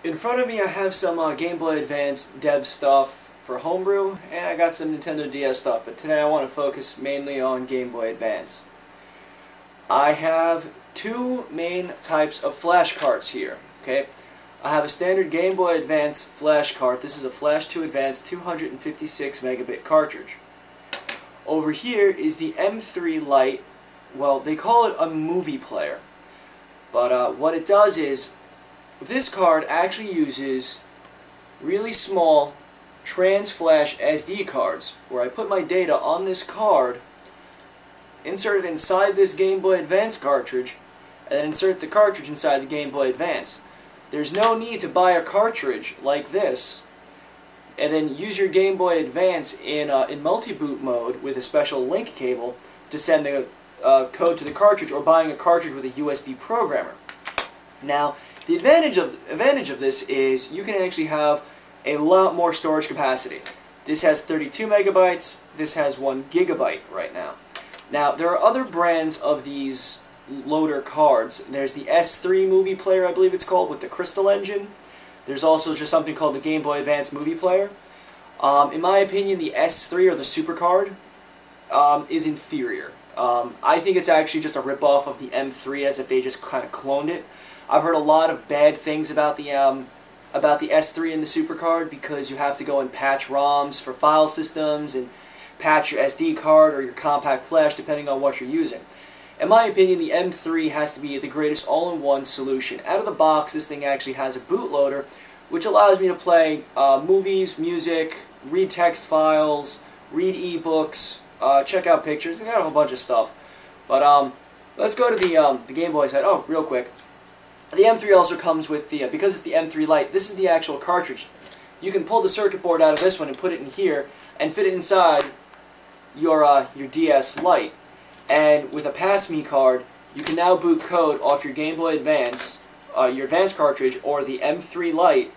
In front of me I have some Game Boy Advance dev stuff for Homebrew, and I got some Nintendo DS stuff, but today I want to focus mainly on Game Boy Advance. I have two main types of flash carts here, okay? I have a standard Game Boy Advance flash cart. This is a Flash 2 Advance 256 megabit cartridge. Over here is the M3 Lite. Well, they call it a movie player, but what it does is this card actually uses really small trans flash SD cards where I put my data on this card, insert it inside this Game Boy Advance cartridge, and then insert the cartridge inside the Game Boy Advance. There's no need to buy a cartridge like this and then use your Game Boy Advance in multi-boot mode with a special link cable to send the code to the cartridge, or buying a cartridge with a USB programmer. Now, the advantage of this is you can actually have a lot more storage capacity. This has 32 megabytes, this has 1 gigabyte right now. Now, there are other brands of these loader cards. There's the S3 movie player, I believe it's called, with the Crystal engine. There's also just something called the Game Boy Advance movie player. In my opinion, the S3, or the Super card, is inferior. I think it's actually just a ripoff of the M3, as if they just kind of cloned it. I've heard a lot of bad things about the S3 and the Super card, because you have to go and patch ROMs for file systems and patch your SD card or your compact flash depending on what you're using. In my opinion, the M3 has to be the greatest all-in-one solution. Out of the box, this thing actually has a bootloader, which allows me to play movies, music, read text files, read ebooks, check out pictures. They got a whole bunch of stuff. But let's go to the Game Boy side. Oh, real quick. The M3 also comes with the, because it's the M3 Lite, this is the actual cartridge. You can pull the circuit board out of this one and put it in here and fit it inside your DS Lite. And with a Pass-Me card, you can now boot code off your Game Boy Advance, your Advance cartridge, or the M3 Lite,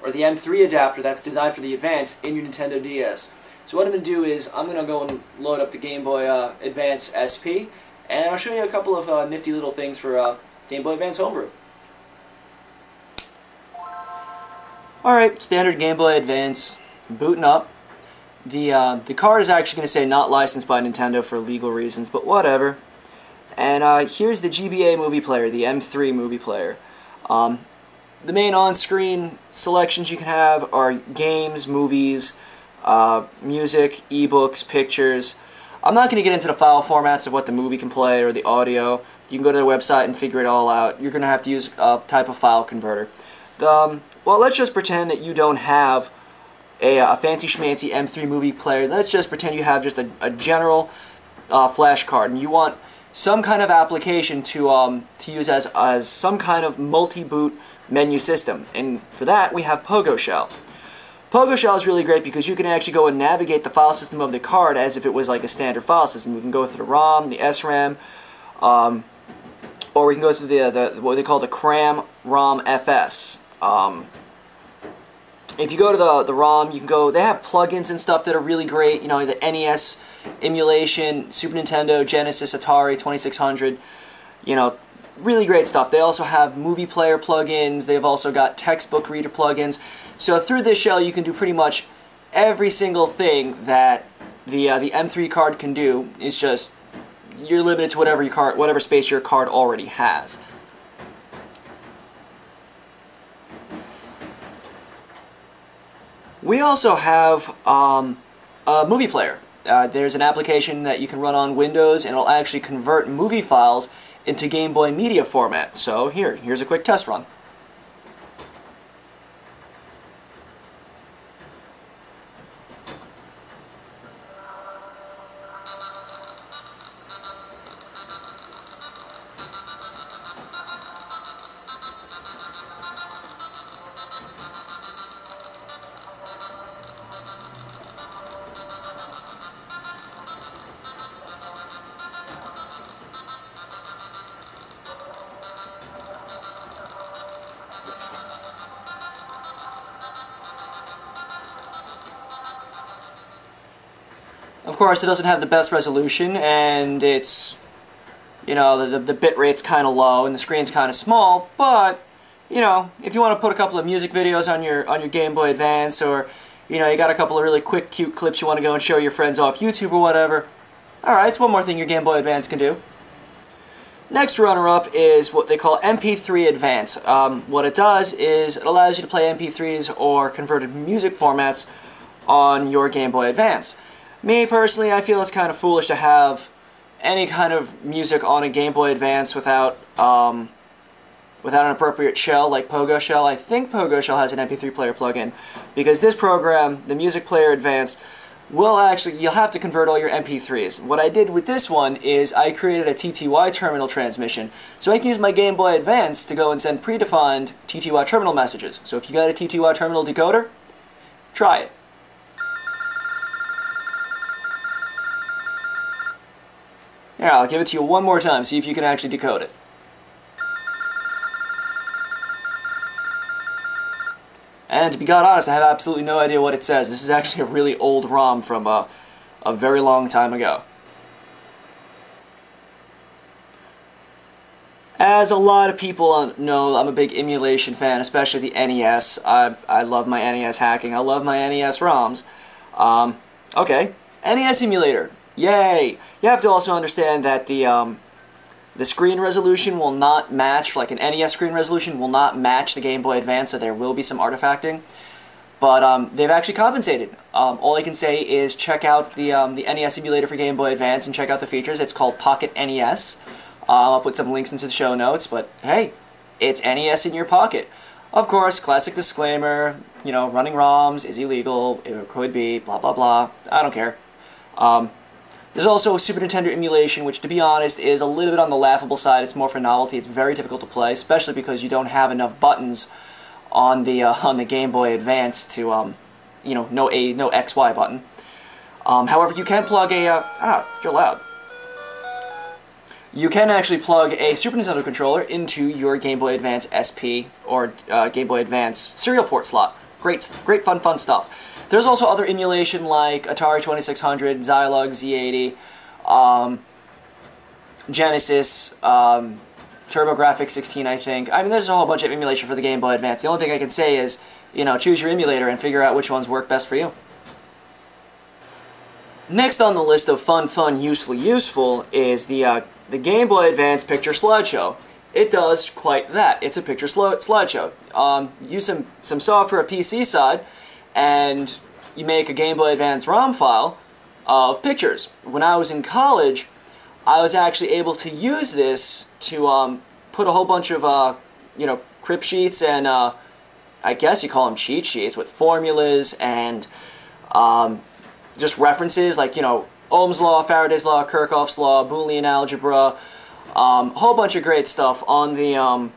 or the M3 adapter that's designed for the Advance in your Nintendo DS. So what I'm going to do is, I'm going to go and load up the Game Boy Advance SP, and I'll show you a couple of nifty little things for Game Boy Advance Homebrew. Alright, standard Game Boy Advance, booting up. The card is actually going to say not licensed by Nintendo for legal reasons, but whatever. And here's the GBA movie player, the M3 movie player. The main on-screen selections you can have are games, movies, music, ebooks, pictures. I'm not going to get into the file formats of what the movie can play or the audio. You can go to their website and figure it all out. You're going to have to use a type of file converter. Well, let's just pretend that you don't have a fancy schmancy M3 movie player. Let's just pretend you have just a general flash card, and you want some kind of application to use as some kind of multi-boot menu system. And for that, we have PogoShell. PogoShell is really great because you can actually go and navigate the file system of the card as if it was like a standard file system. You can go through the ROM, the SRAM, or we can go through the what they call the CRAM ROM FS. If you go to the ROM, you can go, they have plugins and stuff that are really great, you know, the NES emulation, Super Nintendo, Genesis, Atari, 2600, you know, really great stuff. They also have movie player plugins, they've also got textbook reader plugins. So through this shell you can do pretty much every single thing that the M3 card can do. It's just, you're limited to whatever space your card already has. We also have a movie player. There's an application that you can run on Windows, and it'll actually convert movie files into Game Boy media format. So here's a quick test run. Of course, it doesn't have the best resolution, and it's, you know, the bit rate's kind of low and the screen's kind of small, but you know, if you want to put a couple of music videos on your Game Boy Advance, or you know, you got a couple of really quick, cute clips you want to go and show your friends off YouTube or whatever, alright, it's one more thing your Game Boy Advance can do. Next runner-up is what they call MP3 Advance. What it does is it allows you to play MP3s or converted music formats on your Game Boy Advance. Me, personally, I feel it's kind of foolish to have any kind of music on a Game Boy Advance without an appropriate shell like Pogo Shell. I think Pogo Shell has an MP3 player plugin, because this program, the Music Player Advanced, will actually, you'll have to convert all your MP3s. What I did with this one is I created a TTY terminal transmission, so I can use my Game Boy Advance to go and send predefined TTY terminal messages. So if you got a TTY terminal decoder, try it. Yeah, I'll give it to you one more time, see if you can actually decode it. And to be God honest, I have absolutely no idea what it says. This is actually a really old ROM from a very long time ago. As a lot of people know, I'm a big emulation fan, especially the NES. I love my NES hacking. I love my NES ROMs. Okay, NES emulator. Yay! You have to also understand that the screen resolution will not match, like an NES screen resolution will not match the Game Boy Advance, so there will be some artifacting. But they've actually compensated. All I can say is check out the NES emulator for Game Boy Advance and check out the features. It's called Pocket NES. I'll put some links into the show notes, but hey, it's NES in your pocket. Of course, classic disclaimer, you know, running ROMs is illegal, it could be, blah blah blah, I don't care. There's also Super Nintendo emulation, which, to be honest, is a little bit on the laughable side. It's more for novelty. It's very difficult to play, especially because you don't have enough buttons on the Game Boy Advance to, you know, no XY button. However, you can plug a you're loud. You can actually plug a Super Nintendo controller into your Game Boy Advance SP or Game Boy Advance serial port slot. Great, fun stuff. There's also other emulation like Atari 2600, Zilog, Z80, Genesis, TurboGrafx 16, I think. I mean, there's a whole bunch of emulation for the Game Boy Advance. The only thing I can say is, you know, choose your emulator and figure out which ones work best for you. Next on the list of fun, useful is the Game Boy Advance Picture Slideshow. It does quite that. It's a picture slideshow. Use some software, PC side, and you make a Game Boy Advance ROM file of pictures. When I was in college, I was actually able to use this to put a whole bunch of you know, crib sheets and I guess you call them cheat sheets with formulas and just references like, you know, Ohm's law, Faraday's law, Kirchhoff's law, Boolean algebra, a whole bunch of great stuff on the on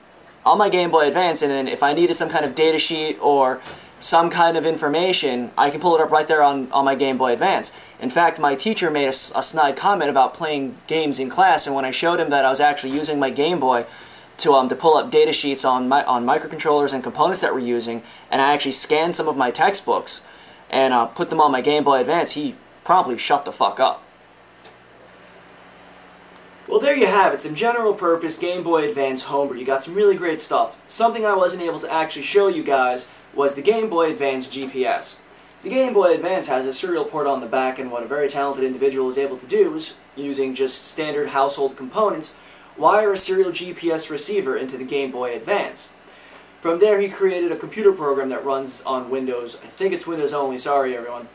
my Game Boy Advance. And then if I needed some kind of data sheet or some kind of information, I can pull it up right there on my Game Boy Advance. In fact, my teacher made a snide comment about playing games in class, and when I showed him that I was actually using my Game Boy to pull up data sheets on microcontrollers and components that we're using, and I actually scanned some of my textbooks and put them on my Game Boy Advance, he promptly shut the fuck up. Well, there you have it, some general purpose Game Boy Advance Homebrew. You got some really great stuff. Something I wasn't able to actually show you guys was the Game Boy Advance GPS. The Game Boy Advance has a serial port on the back, and what a very talented individual is able to do is, using just standard household components, wire a serial GPS receiver into the Game Boy Advance. From there, he created a computer program that runs on Windows. I think it's Windows only, sorry everyone.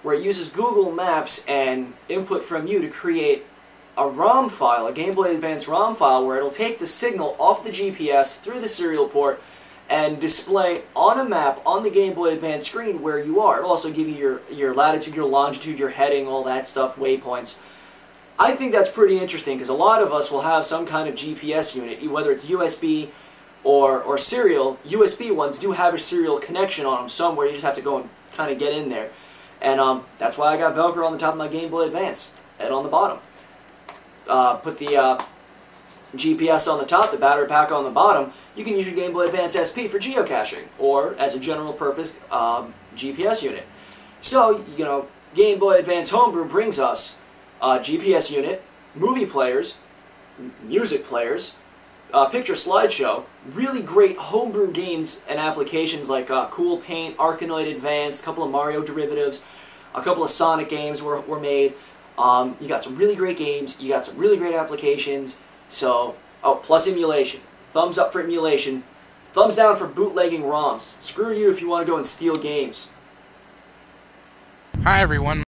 Where it uses Google Maps and input from you to create a ROM file, a Game Boy Advance ROM file, where it'll take the signal off the GPS through the serial port and display on a map on the Game Boy Advance screen where you are. It'll also give you your latitude, your longitude, your heading, all that stuff, waypoints. I think that's pretty interesting because a lot of us will have some kind of GPS unit, whether it's USB or serial. USB ones do have a serial connection on them somewhere. You just have to go and kind of get in there. And that's why I got Velcro on the top of my Game Boy Advance and on the bottom. Put the GPS on the top, the battery pack on the bottom. You can use your Game Boy Advance SP for geocaching or as a general purpose GPS unit. So, you know, Game Boy Advance Homebrew brings us a GPS unit, movie players, music players, picture slideshow. Really great homebrew games and applications like Cool Paint, Arkanoid Advanced, a couple of Mario derivatives, a couple of Sonic games were made. You got some really great games, you got some really great applications, so, oh, plus emulation. Thumbs up for emulation. Thumbs down for bootlegging ROMs. Screw you if you want to go and steal games. Hi everyone.